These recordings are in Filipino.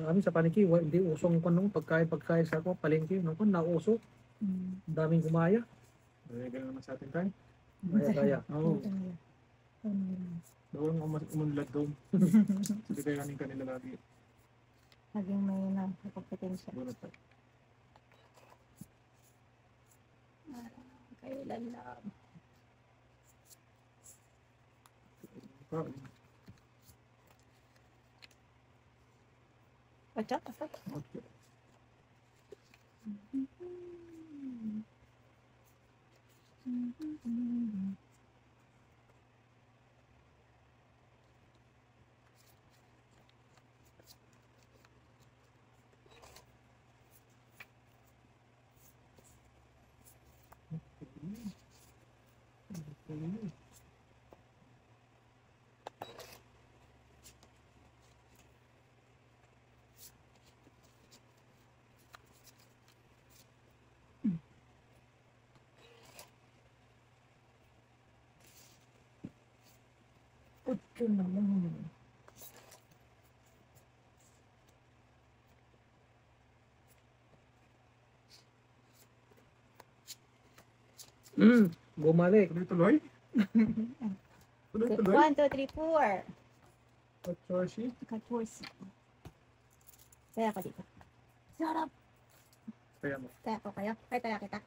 amin sa palengke, hindi usong kung nung pagkain sa ako, palengke, no, kung nauso, daming gumaya. Ganyan naman sa atin tayo. Kaya. Oo. Doon umunlad doon. Sige kayo kanin kanila lagi. Laging may napagpotensya. Bunot tayo. Kailan lang. Pachat, pachat. Okay. Ito naman. Bumalik. Tuloy-tuloy? Tuloy-tuloy? 1, 2, 3, 4. Katsuashi? Katwursi. Taya ko dito. Sarap. Kaya mo. Taya ko kayo. Ay, taya kita.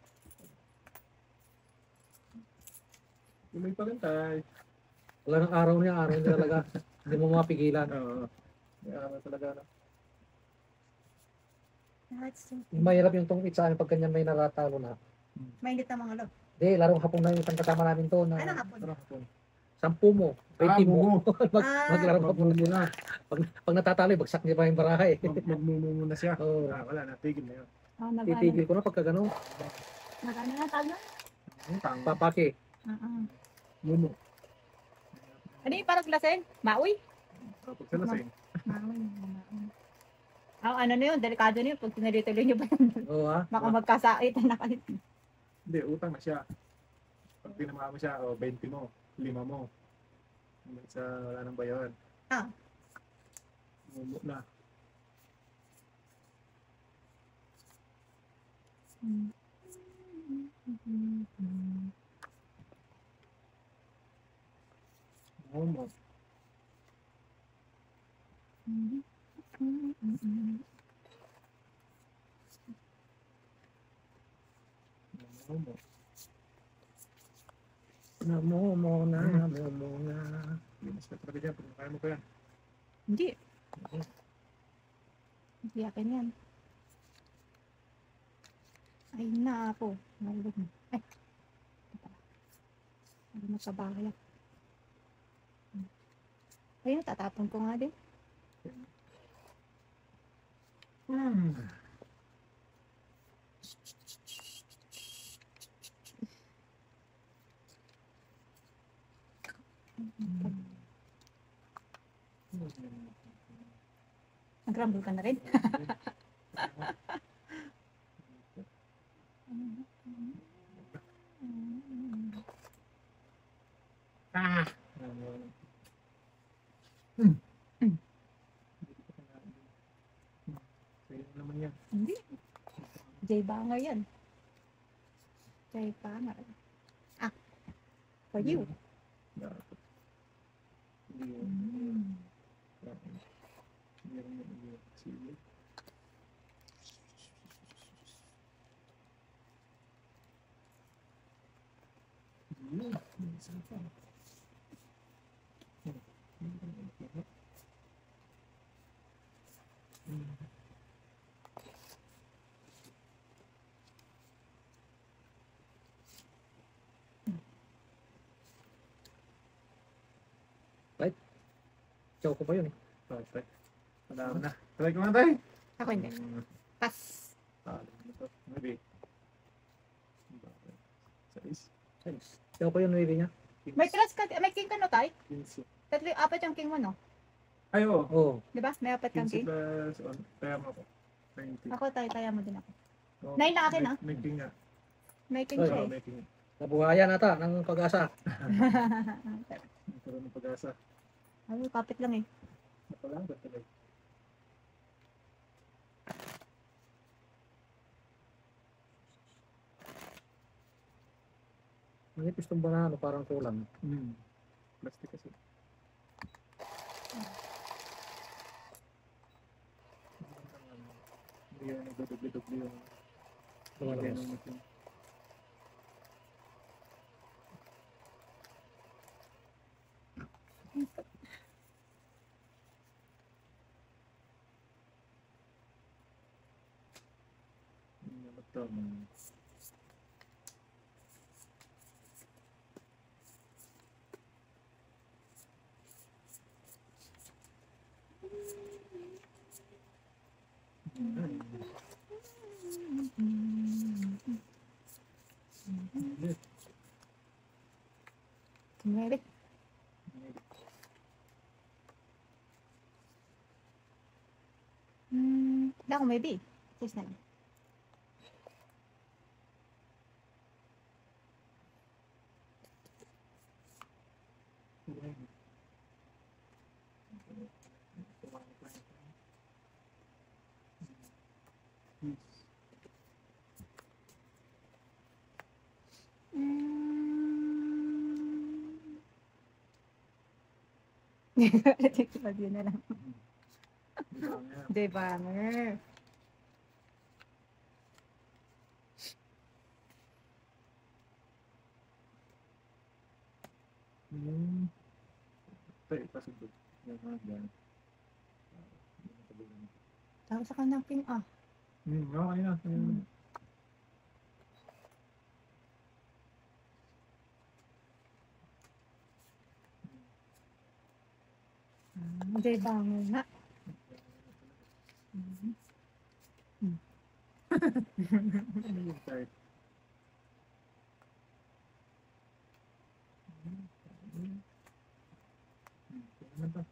Tuloy pa rin tayo. Wala ng araw niya talaga. Hindi mo mapigilan. Oo. Kaya talaga na. That's so Mahirap yung tungkit sa amin pag ganyan may naratalo na. mainit na mga love. Hindi, larong hapon na yung isang kasama namin to. Na, Ano hapon? Tara, hapon. 10 mo, 20 mo. Maglarong hapon. Magmumu na. Pag natatalo, bagsak niya pa yung barahay. Magmumu na siya. Oo. Wala na. Tigil na yun. Titigil ko na pagka gano'n. Nagano na tawag na? Tang. Papaki. Mumu. Ano yung parang glasen? Maui? Tapos sila sa'yo. Maui. Ano na yun? Delikado na yun. Pag tinalituloy nyo ba yun? Oo ha. Baka magkasait na nakalit. Hindi, utang na siya. Pag pinamama siya, 20 mo, 5 mo. Hanggang sa wala nang bayaran. Mumu na. Mumu. Mumu. Namo mo na. Limas ka talaga dyan. Pag kaya mo pa yan. Hindi. Hindi akin yan. Ay na ako. Nalulog na. Ay. Ay na sa bahay ako. Ayun, tatapon ko nga din. Nag-rumble ka na rin. Sa'yo naman yan. Hindi. Jay Banger yan. Jay Banger. For you. Chow ko pa yun eh. Perfect. Madami na. Try ko na tayo. Ako hindi. Pass. Maybe. Size. Chow pa yun, maybe niya. May trust ka. May king ka no, tay? 15. Tatlo, apat yung king mo, no? Ay, oo. Oo. Di ba? May apat kang 15 king. plus Kaya mo ako. 20. Ako, taya mo din ako. Oo, Nine lang akin, ah. May king nga. May king Ay, siya Oo, eh. may king. Nabuhayan ata ng pag-asa. Nagkaroon ng pag-asa. Ay, kapit lang eh. Napalanggat talaga. Manipis tong banana, parang kulang. Plastic kasi. Hindi yan nagdudubli-dubli yung Lumalabas. ng machine. Ano to? Merit. Hindi ako maybe. Cheers na lang. Yun na lang. Debanger. Ito, ipasundot. Yan, yan. Tapos sa kanang pin, Okay na. Debanger nga. Ano yung type? Ano to?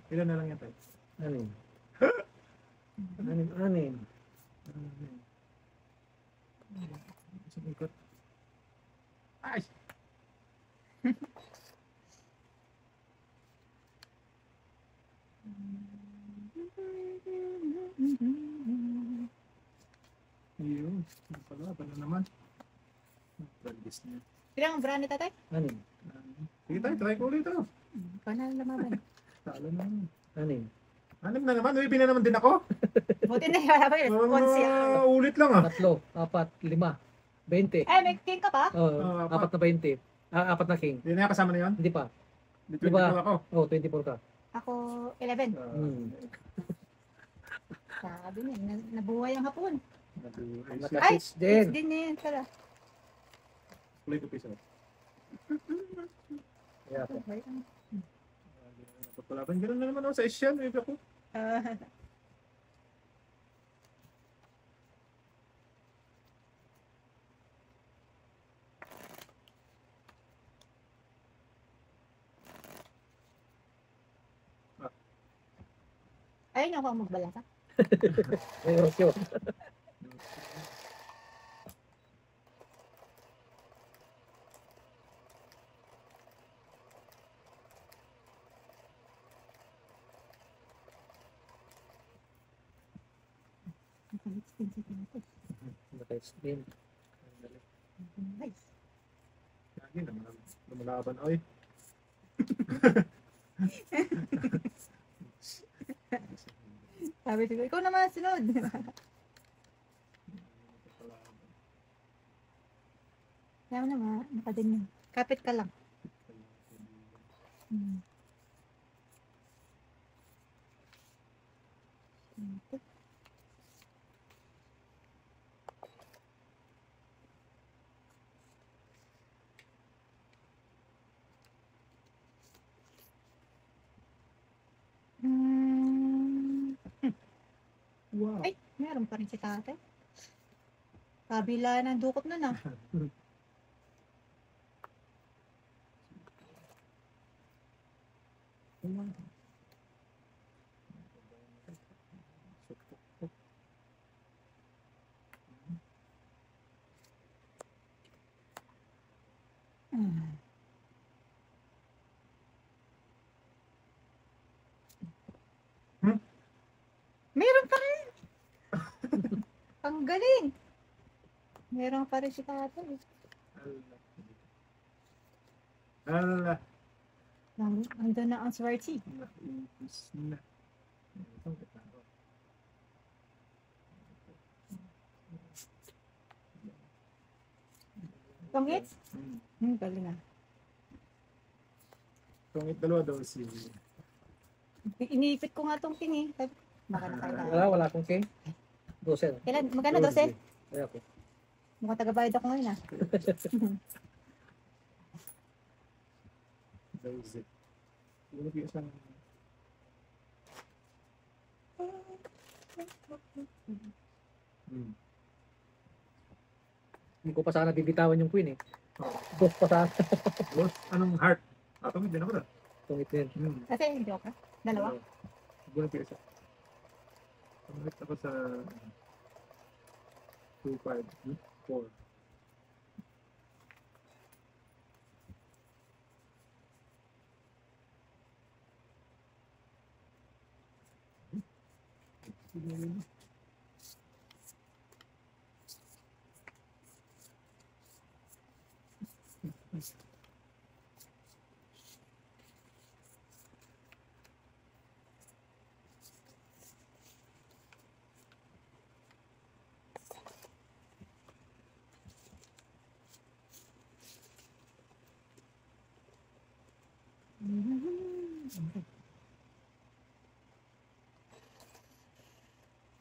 Ilan na lang yan tayo? Anim. Anim. Isang ikot. Ay! Yun. Ano pala? Ano naman? Brandis niya. Ilang brand ni tatay? Anim. Sige tayo, try ko ulit ito. Ikaw na lumaban. Talo na naman. Anim. Anim na naman. Uy, na naman din ako. Buti na yung wala pa yung response yan. Ulit lang ah. 3, 4, 5, 20. Eh, may king ka pa? Oh, apat. 4 na 20. 4 na king. Hindi na kasama na yun. Hindi pa. Di Diba? 22 ako. Oh, 24 ka. Ako, 11. Sabi niya, nabuhay ang hapon. Ay, Nakatits din. din na yan pala. Kulay ko piso. Yeah. Napapalaban. Ganun na naman ako sa Asian. Maybe ako. Ayun ako ang magbalasa. Ayun, yun. Nakahits din sa tinatos. Nakatits din. Nice. Lagi naman. Lumalaban. Oy. Sabi ko, ikaw naman sunod. Kaya mo naman, nakadin yun. Kapit ka lang. Wow. Ay, meron pa rin si tatay. Kabila ng dukot nun ah. Hmm. Hmm? Meron pa rin. Ang galing. Meron pa rin si Tato. Ala. Andun na ang swerte. Naubos na. Tungit? Hmm. Galing ah. Tungit dalawa daw si... Iniipit ko nga tong ting eh. Baka nakailangan. Wala akong king. 12. Kailan? Magkano 12? Ay ako. Mukhang tagabayad ako ngayon ah. Daisy. Yung isang... Hmm. Hindi ko pa sana bibitawan yung queen eh. Oh. Boss pa sana. Boss, anong heart? Tungit din ako na. Tungit din. Kasi hindi ako. Dalawa. Buwan ko isa. Tungit ako sa 2-5. 4.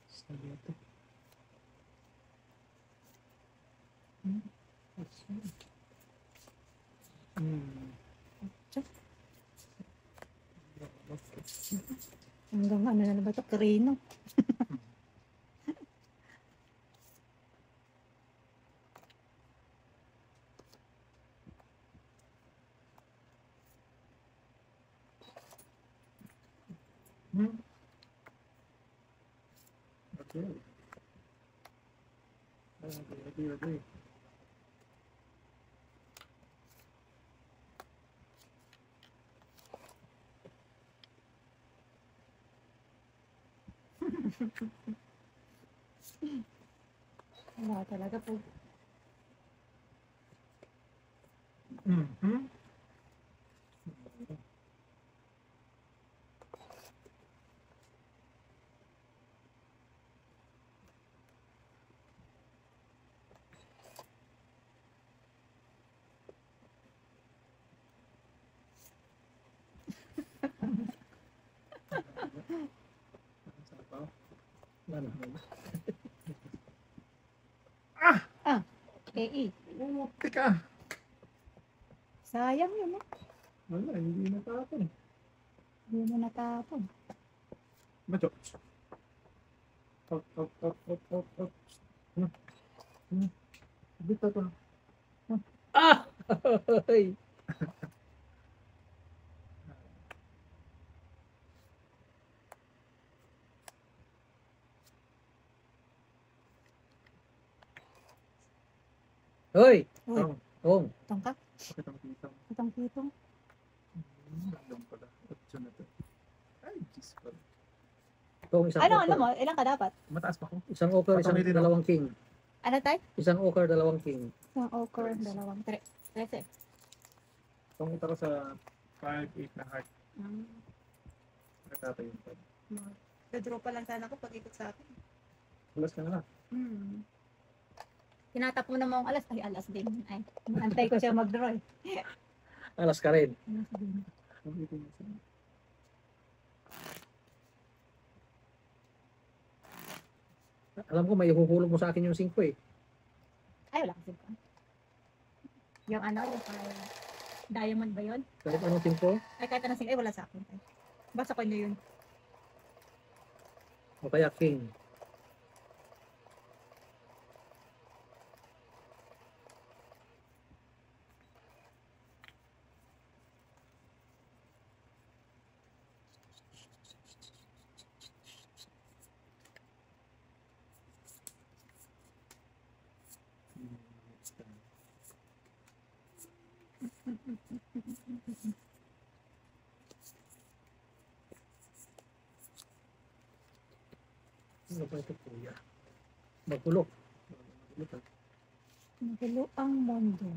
Salito. Hanggang ano na ba ito? Karino. Okay. Okay. Wala talaga po. Mm-hmm. Ano? KE. Teka! Sayang yun eh. Wala, hindi natapon. Hindi mo natapon. Macho. Up. Bita to. Ah! Ay! Hoy! Uy, Tong. tangka. Pakitang-kitang. Kitang-kitong. Nandang pala. 8 na to. Ay, Diyos ko. Tong isang Ano, okra. alam mo, ilang ka dapat? Mataas pa ko. Isang okra, isang Patungitin ako. dalawang king. Ano tayo? Isang okra, dalawang king. Isang okra, dalawang 13. Tungit ako sa 5-8 na heart. Nakatay yung 5. Gadraw pa lang sana ako pag ikot sa akin. Plus ka na lang. Tinatap mo na mo ang alas. Ay, alas din. Ay, antay ko siya mag-draw eh. Alas ka rin. Alas din. Tungitin mo siya. Alam ko may huhulog mo sa akin yung 5 eh. Ay, wala kasi ko. Yung ano, yung diamond ba yun? Kahit anong 5 Ay, kahit anong ay, wala sa akin. Ay. Basta ko nyo yun. o kaya king. Ano ba ito, kuya? Magulo. Magulo ang mundo.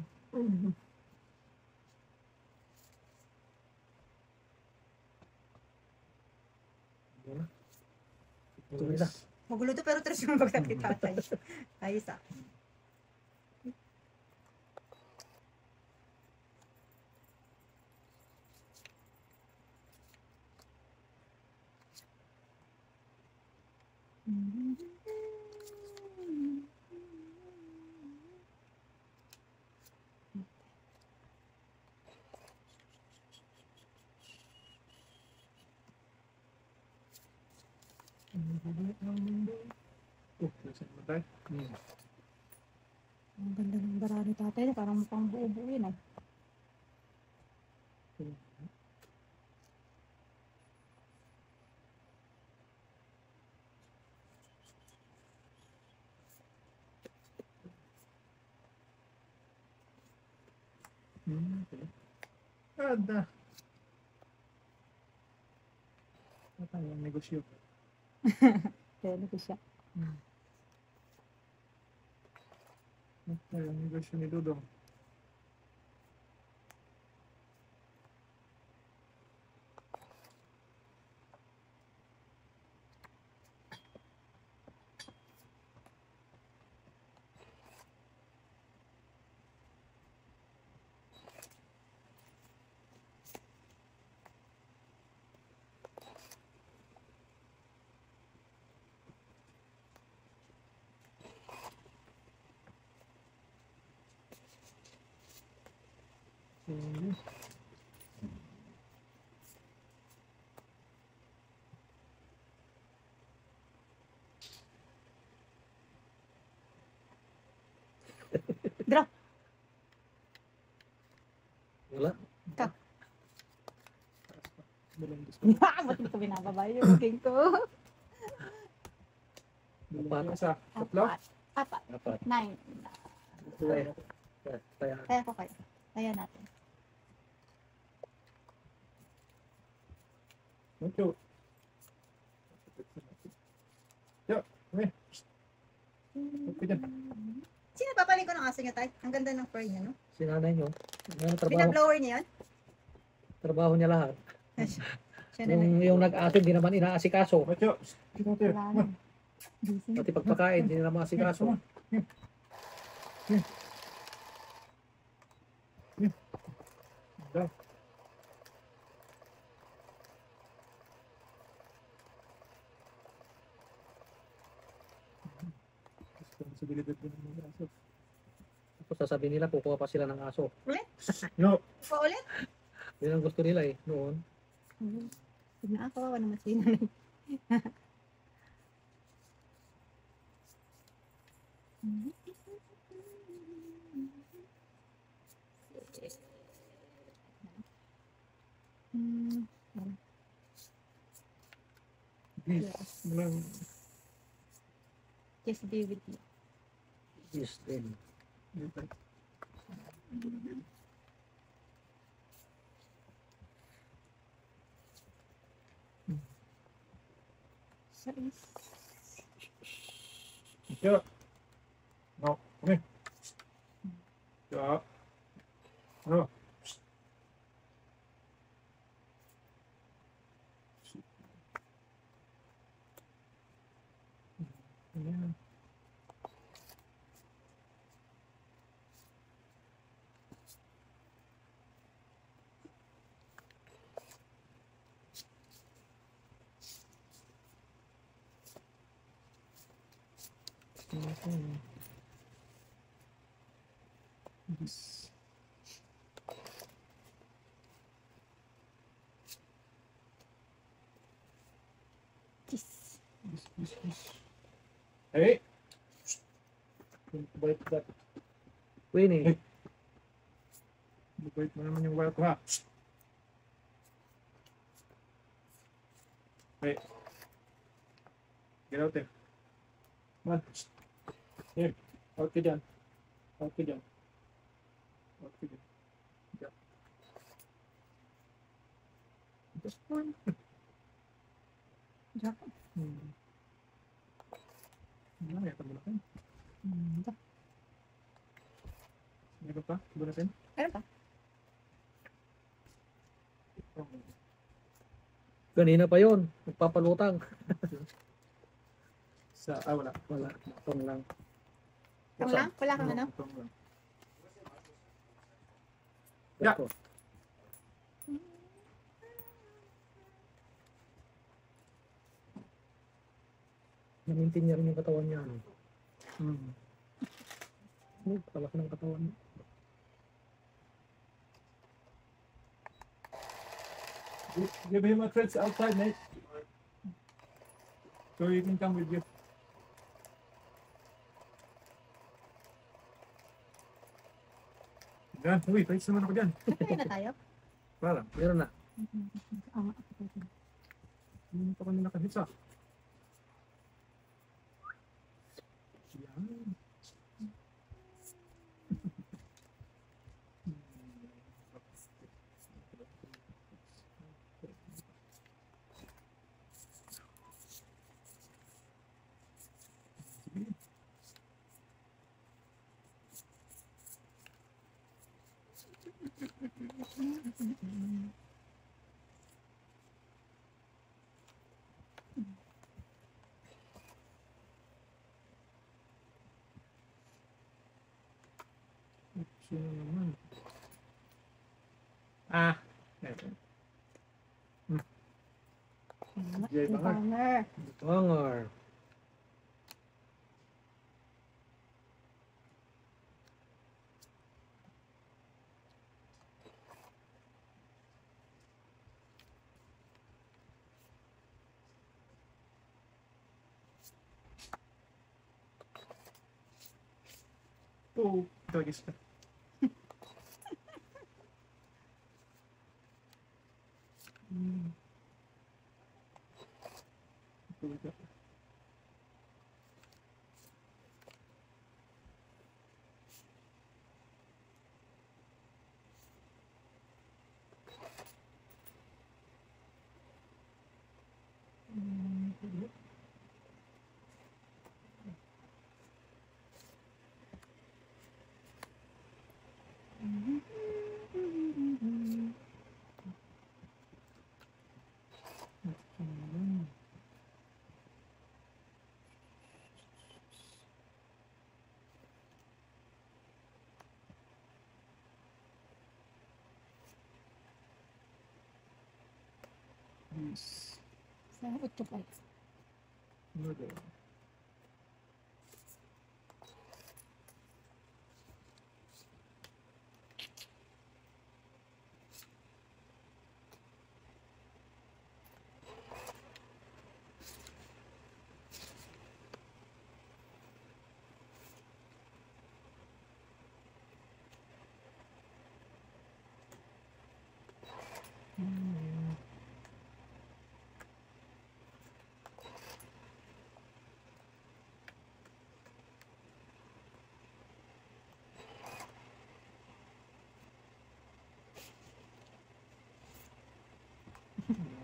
Ito nila. Magulo to pero tres yung magkakita tayo. Ayos ah. Nasaan naman tayo? Ang ganda ng bara ni tatay. Parang mukhang buo-buo yun ah. Okay. Ada. Ano tayong negosyo? Kaya ko siya. Ano tayong negosyo ni Dudong? Wala. Bilang disco. Ba't mo ko binababa yung booking ko? Bilang isa. Tatlo? Apat. Dapat. 9. Kaya. Kaya. Kaya ko kayo. Kaya natin. Thank you. Yo, okay. Okay dyan. Sino papaling ko ng aso niya tayo? Ang ganda ng fur niya, no? Si nanay nyo. Ano trabaho? Binablower niya yun? Trabaho niya lahat. Siya na lang. Yung nag-atin, di naman inaasikaso. Macho. Dito tayo. Wala lang. Busy. Pati pagpakain, di naman asikaso. Da. Responsibilidad din ng mga aso. Tapos sasabihin nila, kukuha pa sila ng aso. Yo. Paulit? Yun ang gusto nila eh, noon. Huwag na ako. Naman si nanay. Yes. Walang Just be with you. Yes, then. Sais. Yo. No. Okay. Yo. No. Yeah. This. Kiss. This. Hey. Bait that. Winnie, Bait mo naman yung wire ko ha. Hey. Get out there. Come on. Here. Out ka dyan. Out ka dyan. Out ka dyan. Yeah. Spawn. Jack. Wala, yata mo na kayo. Ito. Hindi ba pa? Iba natin? Meron pa. Kanina pa yon, nagpapalutang. Wala. Wala, tong lang. Ito lang? Wala kang ano? Itong lang. Yeah. Yeah. Namintin niya rin yung katawan niya. Ano? Palaki ng katawan niya. Give him a treats outside, mate. So you can come with you. Yan, uy, treats naman ako dyan. Kaya na tayo? Wala lang. Meron na. Hindi pa kami nakahits ah. Yan. Sino naman? Eto. Jay Banger. Banger. Banger. Oh, doggies ka. Yes. Sa 8 pa. Ano daw?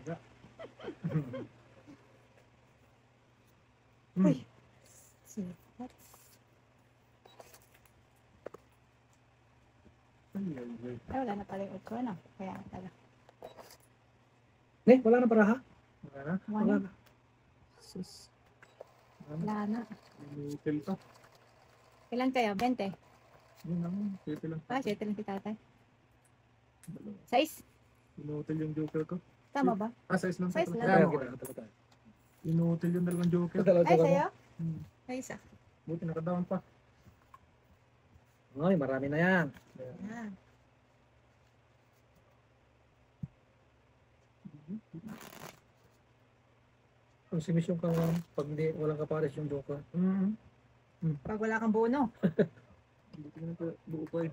Wala. Uy. Sipat. Ay, wala na pala yung ko, no? Kaya talaga. Wala na para ha? Wala na? Wala na. Sus. Wala na. Inutil to. Ilan kayo? 20? Yun naman. Pwede lang. 7 lang si tatay. Dalawa. 6? Inutil yung joker ko. Tama ba? Size lang. Size pala. lang. Kaya Kaya mo ko. kita. Inutil yung dalawang joker. Ay, sa'yo? Hmm. Ay, isa. Buti nakadawan pa. Ay, marami na yan. Ah. Ang simisyon kang pag di, walang kapares yung joker. Pag wala kang bono. Buti na ito. Buo pa eh.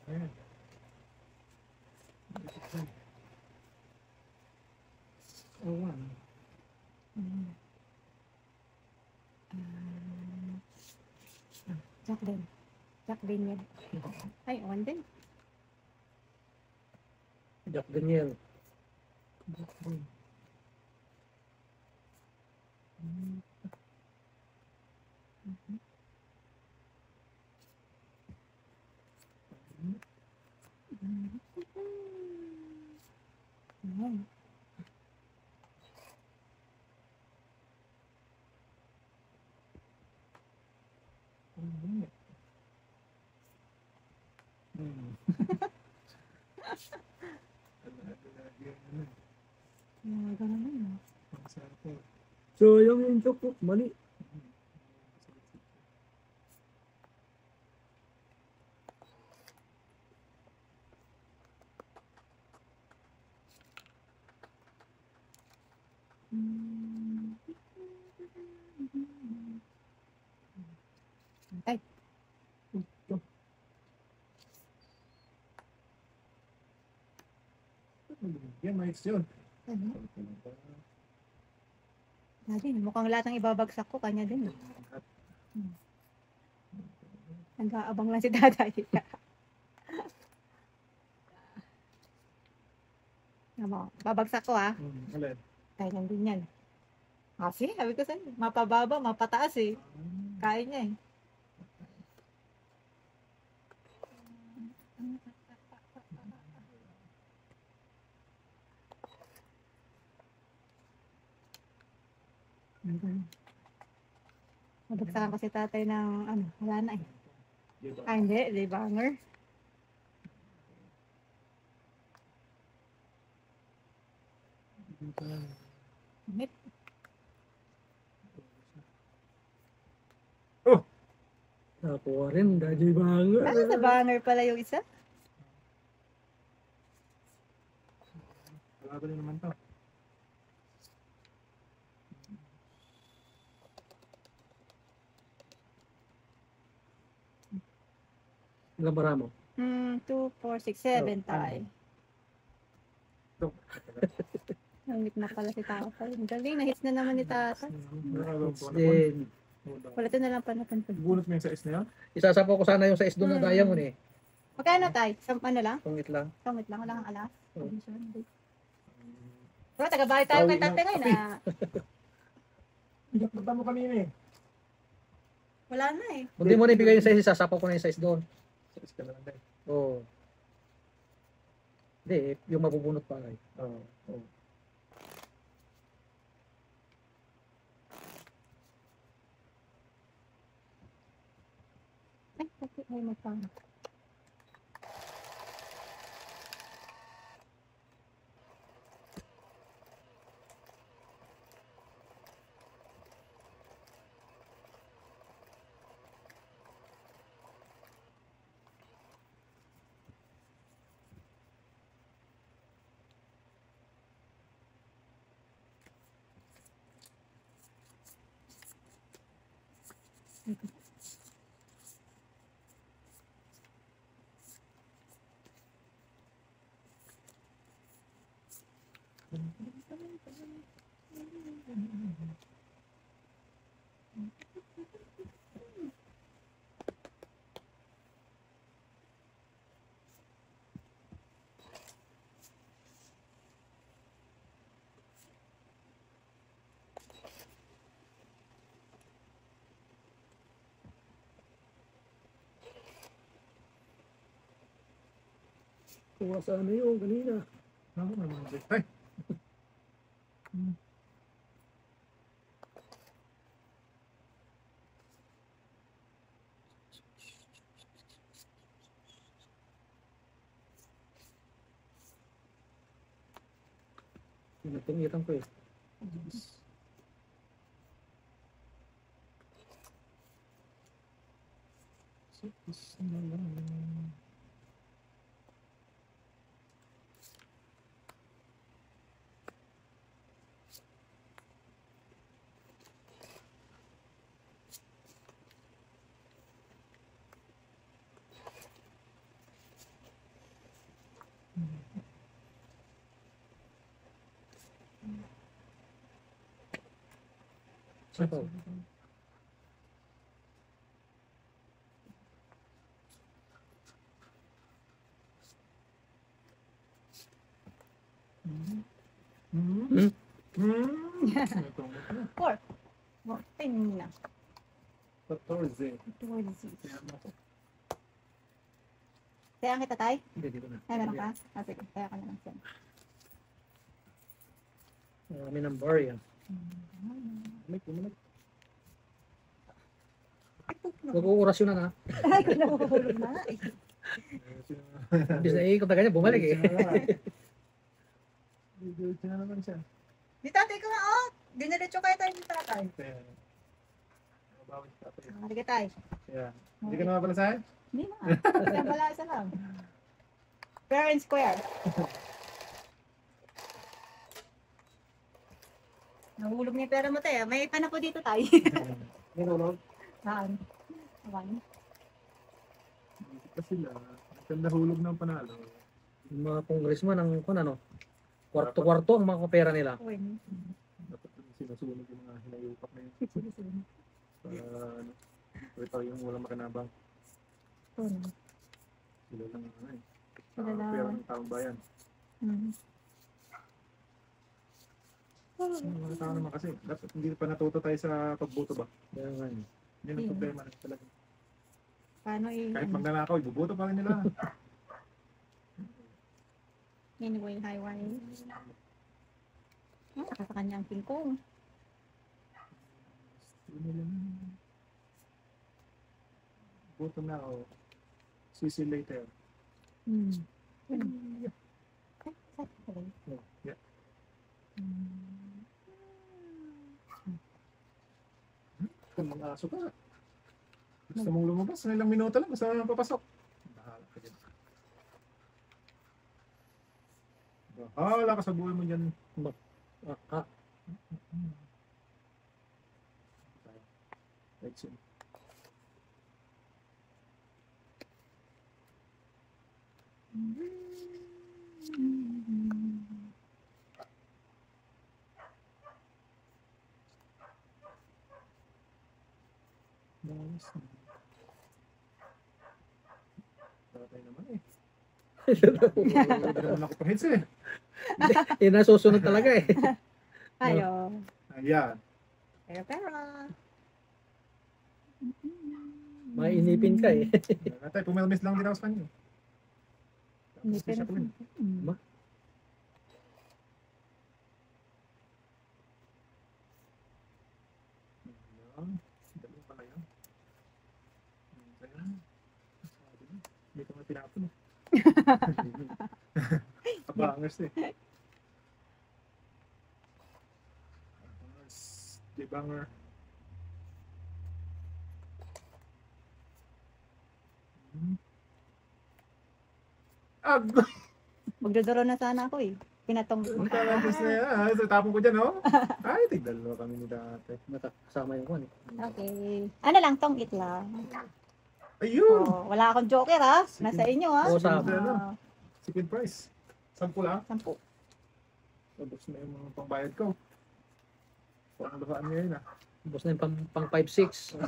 Ayan. Oh, ano? Jack din. Jack din yan. Ay, on din. Jack Daniel. Ayan. Ganun na yun. Sayang yung joke ko. Mali. Ay, Yan, mais yun. ano? Dati, mukhang lahat ng ibabagsak ko, kanya din. Nag-aabang lang si tatay. Ano, babagsak ko ha. Alin? Kaya din yan. Kasi, sabi ko sa'yo, mapababa, mapataas eh. Kaya niya eh. Nabagsakan kasi tatay ng ano, wala na eh. Ah, hindi, di banger. Amit. Nakuha rin. Daddy Banger. Ah, sa banger pala yung isa. Wala ko din naman to. Ilang bara mo? 2, 4, 6, 7 tayo. Ito. Namit na pala si tatay. Ang galing, na-hits na naman ni tatay. It's din. Wala ito na lang panapansin. Bunot mo yung size na yun? Isasapaw ko sana yung sa isdo na diamond eh. Magkano tayo? Ano lang? Pungit lang. Pangit lang, wala kang alas. Oh. Bro, taga-bahay tayo kay Bawi tatay lang. ngayon ah. Punta mo kanina eh. Wala na eh. Hindi mo na ibigay yung size, isasapaw ko na yung size doon. Size ka na lang din. Oo. Hindi, yung mabubunot pa ay. Oo. Oo. Ay, bakit ay magpangit? Kuha sana yun kanina. Ano naman? Ay! Nagtungitan ko eh. Six na lang. Ito. Hmm? Itong 4. 10 na. 14. Towards it. Kaya mo ako. Kaya kita tay? Hindi, dito na. Ay, meron ka? Ah, sige. Kaya ka na lang siya. Marami ng bar yan. Kumalik. Huwag uurasyon na na. Ay, kung nakukulog na. Eh. Imbis na ikot na ganyan, bumalik eh. Diretso na naman siya. Di tatay ko nga, oh. Diniretso kayo tayo ni tatay. Kaya, mabawin si tatay. Halika tayo. Kaya, hindi ka naman pala sa'yo? Hindi na. Kaya wala isa lang. Fair and square. Nahulog na yung pera mo tayo. May pana po dito tayo. Nilulog. Saan? One. Hindi pa sila. Ang nahulog ng panalo. Yung mga congressman ang kung ano, kwarto-kwarto ang mga pera nila. Uy. Dapat sinusunod yung mga hinayupak na yun. Para, ano, ito yung walang makinabang. Sila lang, ano eh. Sila lang. Pera ng taong bayan. Yung mga tao naman kasi, dapat hindi pa natuto tayo sa pagboto ba? Kaya nga yun. Yan ang problema na talaga. Paano Kahit magnanakaw, ibuboto pa rin nila. Anyway, highway. Ah, sa kanya ang pingkong. Boto na ako. See you later. Ay, saan ka ba? Yeah. Kung mga aso ka. Gusto mong lumabas, na ilang minuto lang, basta papasok. Bahala ka dyan. Bahala ka sa buhay mo dyan. Right soon. Bawas na. Tatay naman eh. Hindi naman ako pahits eh. Yun na susunod talaga eh. Ayo. Ayan. Pero. Mainipin ka eh. Tatay, pumelmis lang din ako sa kanya. Hindi Tapos siya ko rin. Ba? Ayan. Dalawa pala yan. Ayan. Sabi na. Hindi ko na tinapon eh. Abangers eh. Abangers. Debanger. Ag! Magdodoro na sana ako eh. Pinatong. Ang talabas na yan. Ah, so, tapon ko dyan, oh. Ay, tigdalo kami ni dati. Nakasama yung kwan eh. Okay. Ano lang, tong it lang. Ayun! Oh, wala akong joker ha. Nasa inyo ha. Oo, sa Ah, Secret price. 10 lang. 10. Tapos na yung mga pangbayad ko. Parang luhaan ngayon ah. Tapos na yung pang 5-6.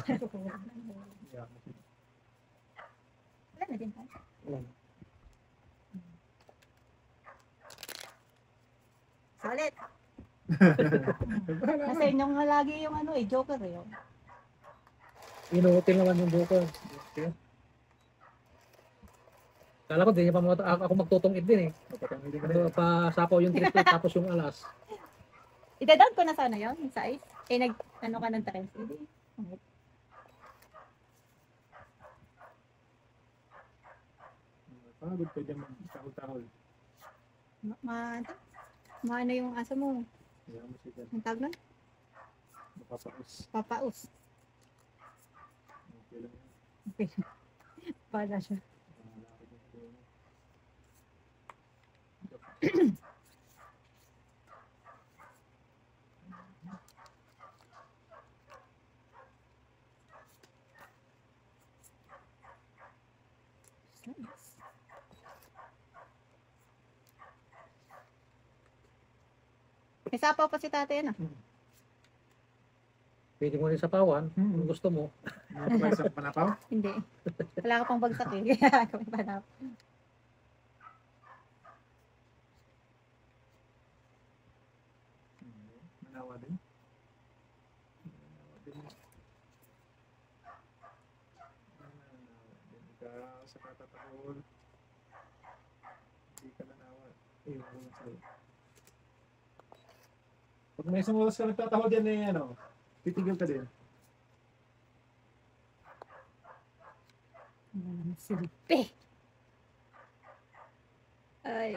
Yeah. Wala na din ha. Solid. Nasa inyong nga lagi yung ano eh, joker eh. Oh. Inuutil naman yung buko. Okay. Kala ko, di niya pa ako magtutungit din eh. Napatang hindi ka na. Pasapaw yung triple tapos yung alas. Ida-down ko na sana yun, yung size. Eh, ano ka ng trends. Pagod ka dyan mag-tahol-tahol. Maano yung aso mo? Kaya mo siya dyan. Ang tawag nun? Mapapaus. Papaus. Okay lang yan. Okay. Para siya. Malaki yung ulo mo. Nice. May sapaw pa si tatay na. Pwede mo rin sa pawan, kung gusto mo. Mga sa panapaw? Hindi. Wala ka pang bagsak eh. Kaya kami pa na. Manawa din. Manawa din. Manawa din. Ika sa katatakol. Hindi ka nanawa. Eh, wala lang sa'yo. Pag may isang oras ka nagtatahol dyan eh, ano, titigil ka din. Walang silpi. Ay.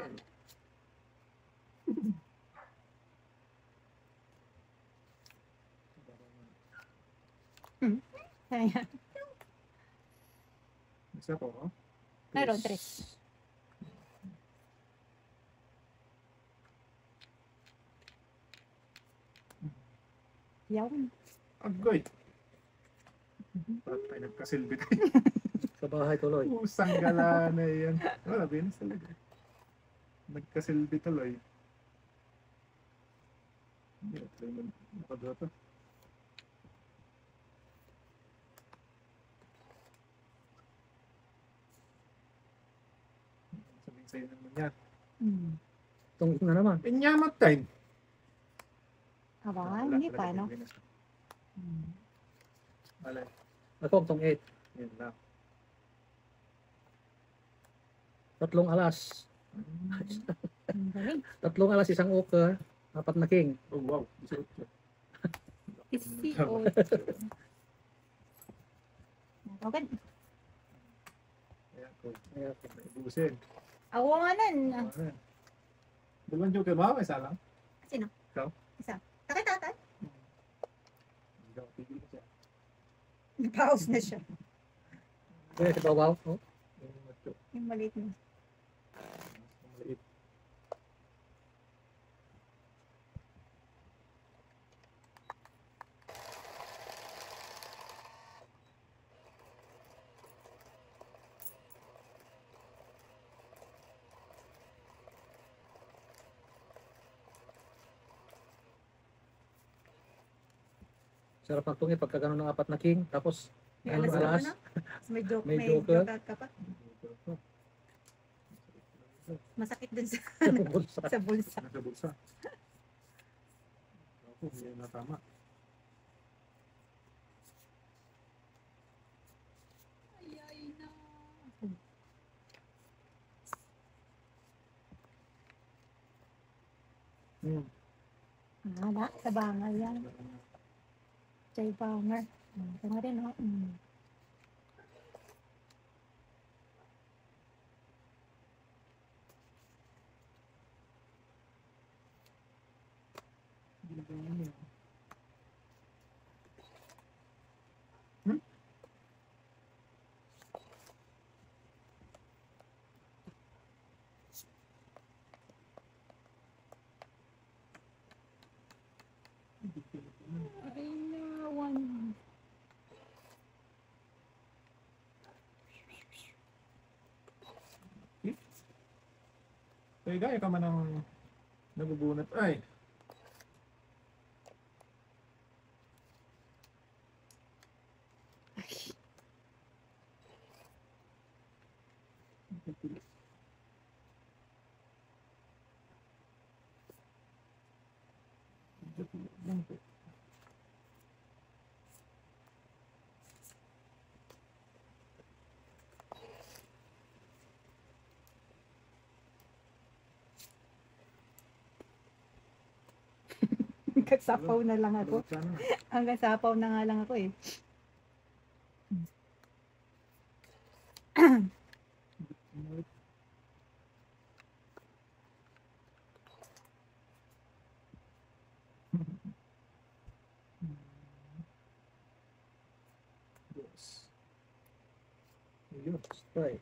Kaya. Isa po, oh. Meron, tres. Yawn. Agoy! Patay, nagkasilbi tayo. Sa bahay tuloy. Pusang gala na yan. Wala, binis talaga. Nagkasilbi tuloy. Hindi, try mo nakagawa to. Sabihin sa'yo naman yan. Hmm. Tungkol na naman. Inyamat time! Aba, Wala hindi pa, talaga no? binis. Hmm. Wala, Ako, tong 8. yun lang. Tatlong alas. Ang galing. Tatlong alas, isang oka. 4 na king. Oh wow, 18. Isi o. Natawagan. Ayan, cool. Kaya, May ibusin. Awanan. Ayan. Dalawang joker ba? Isa lang? Sino? Ikaw? Isa. Takay tatay. Hindi ako tigil na siya. Napause na siya. kaya si Bawaw. Oh. Yung macho. Yung maliit na. Mas maliit. Sarap magtungit pagka ganun ng 4 na king. Tapos, May ano, alas ka alas. na? May joke. May May joker. joke ka pa. Masakit dun sa, bulsa. sa bulsa. Nasa bulsa. Ako, hindi na tama. Ay, na. Hmm. Wala, sa bangal yan. Jay Banger. Ito nga rin, no? Hmm? Ay, nawan. Kaya gaya ka man ng nabubunot. Ay! Hanggang sapaw na lang ako. Sana. Hanggang sapaw na nga lang ako eh. Right.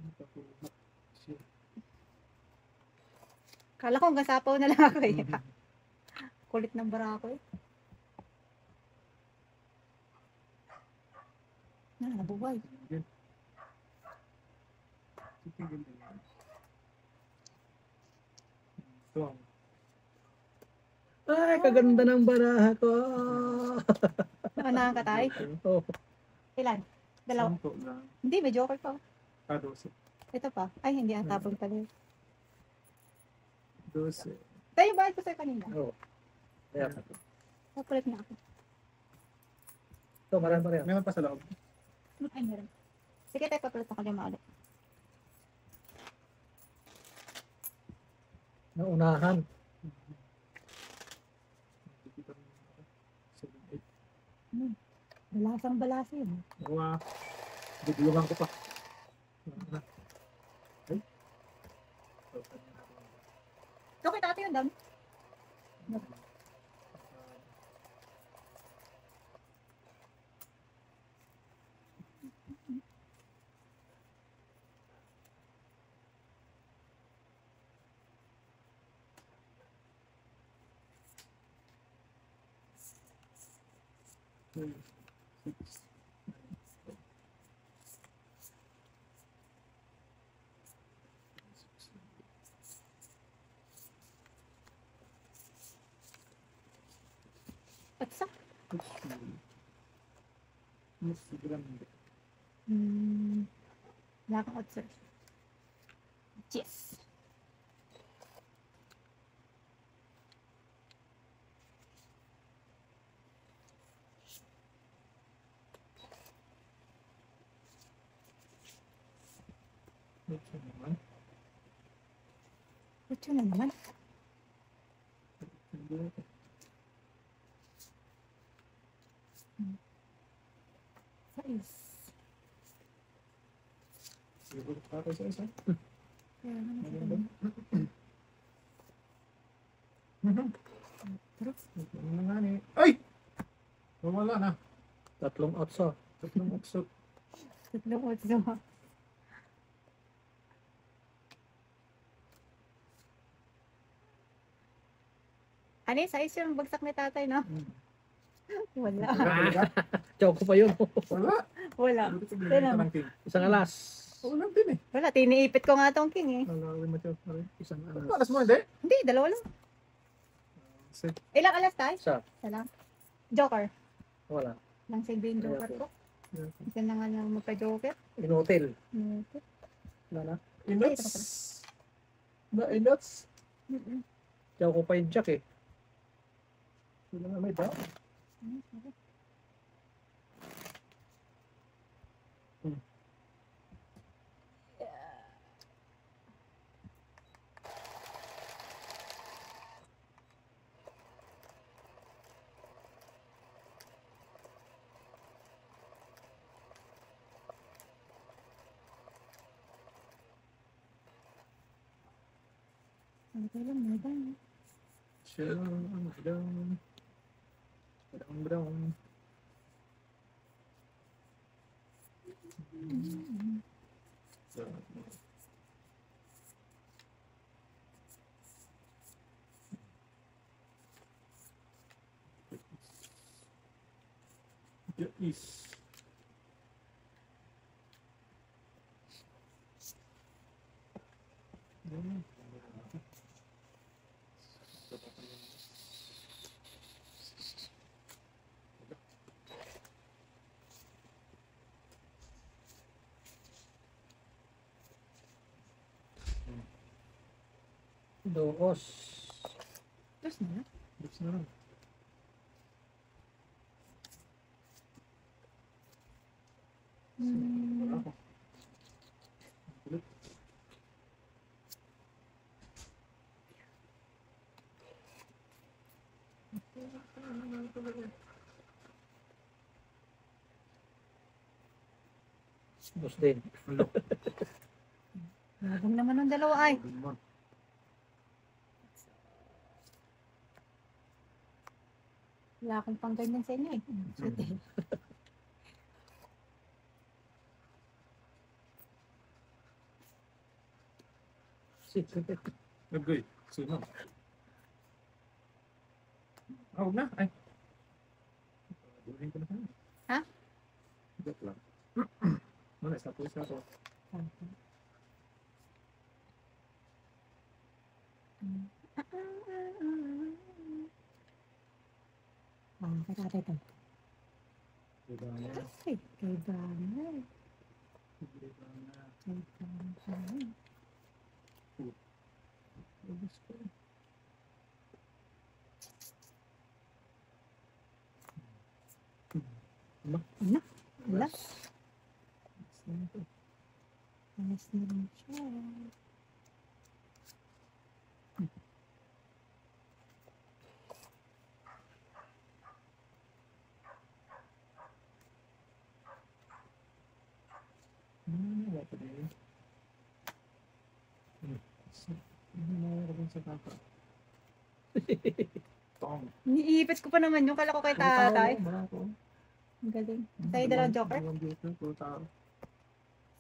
Nakakuha siya. Kala ko hanggang sapaw na lang ako eh. Mhm. Kulit ng bara ko eh. Nabuhay. Yan. Titigil na yan. Ito ang Ay, kaganda ng baraha ko. Naunahan ka tayo. Oh, Ilan? Dalawa. 10 lang. Hindi, may joker pa. 12. Ito pa. Ay, hindi. Ang tapon pala yun. 12. Tayo yung bayad ko sa'yo kanina. oh. Ayan. Nakulit na ako. Ito, marami pa rin. Meron pa sa loob. Ay, meron. Sige, tayo papalit ako dyan maulit. Naunahan. Nakikita mo yung ako. 7, 8. Balasang balasa yun. Nakuha. Bubulungan ko pa. Ay. Okay, tayo yung dami. Patsa. Mas grande. Wala kang otso. Yes. Ito naman. Otso na naman. Sais. Siguro para sa isa. Kaya naman sa Maganda. ganun. Ano na nga ni? Ay! Wala na. Tatlong otso. Tatlong upsot. Tatlong otso. Ano yung sais yung bagsak ni tatay, no? Wala. Choco pa yun. Wala. Wala. Isang alas. Wala din eh. Wala, tiniipit ko nga tong king eh. Wala rin matyo. Isang Alas alas. mo hindi? Hindi, dalawa lang. Set. Ilang alas tayo? Isa. Isa lang. Joker. Wala. Lang silbi yung joker ko. Isa na nga lang magpa-joker. In-hotel. Okay. Wala na. Inots. Na inots. Choco pa yung jack eh. Wala nga may daw. Okay lang, may dami. Siya ang brown. Brown. So, there is Doos. Tapos na lang. Books na lang. Wala ako. Kulit. Dos din. Labang naman ng dalawa ay. Wala akong pang ganyan sa inyo eh. Sweet eh. Naggoy. Sunog. Ah, huwag na. Ay. Buhin ko na sana. Ha? Joke lang. Wala, tapos na to. Kaya ito. Diba na? Ay, kay Bana. Diba na? Kay Bana. Ubus ko. Wala. Saan to? Alas na rin siya. Wala pa din. Ano na sa kaka? Tong. Iniipit ko pa naman yung kala ko kay tatay. Marako. Ang galing. Tayo dalawang joker. Dalawang joker, puro tao.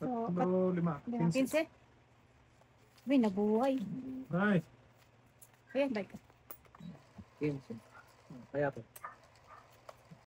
So, Tatlo, lima. 15. Uy, nabuhay. Ay, Ayan, bike. 15. Kaya to.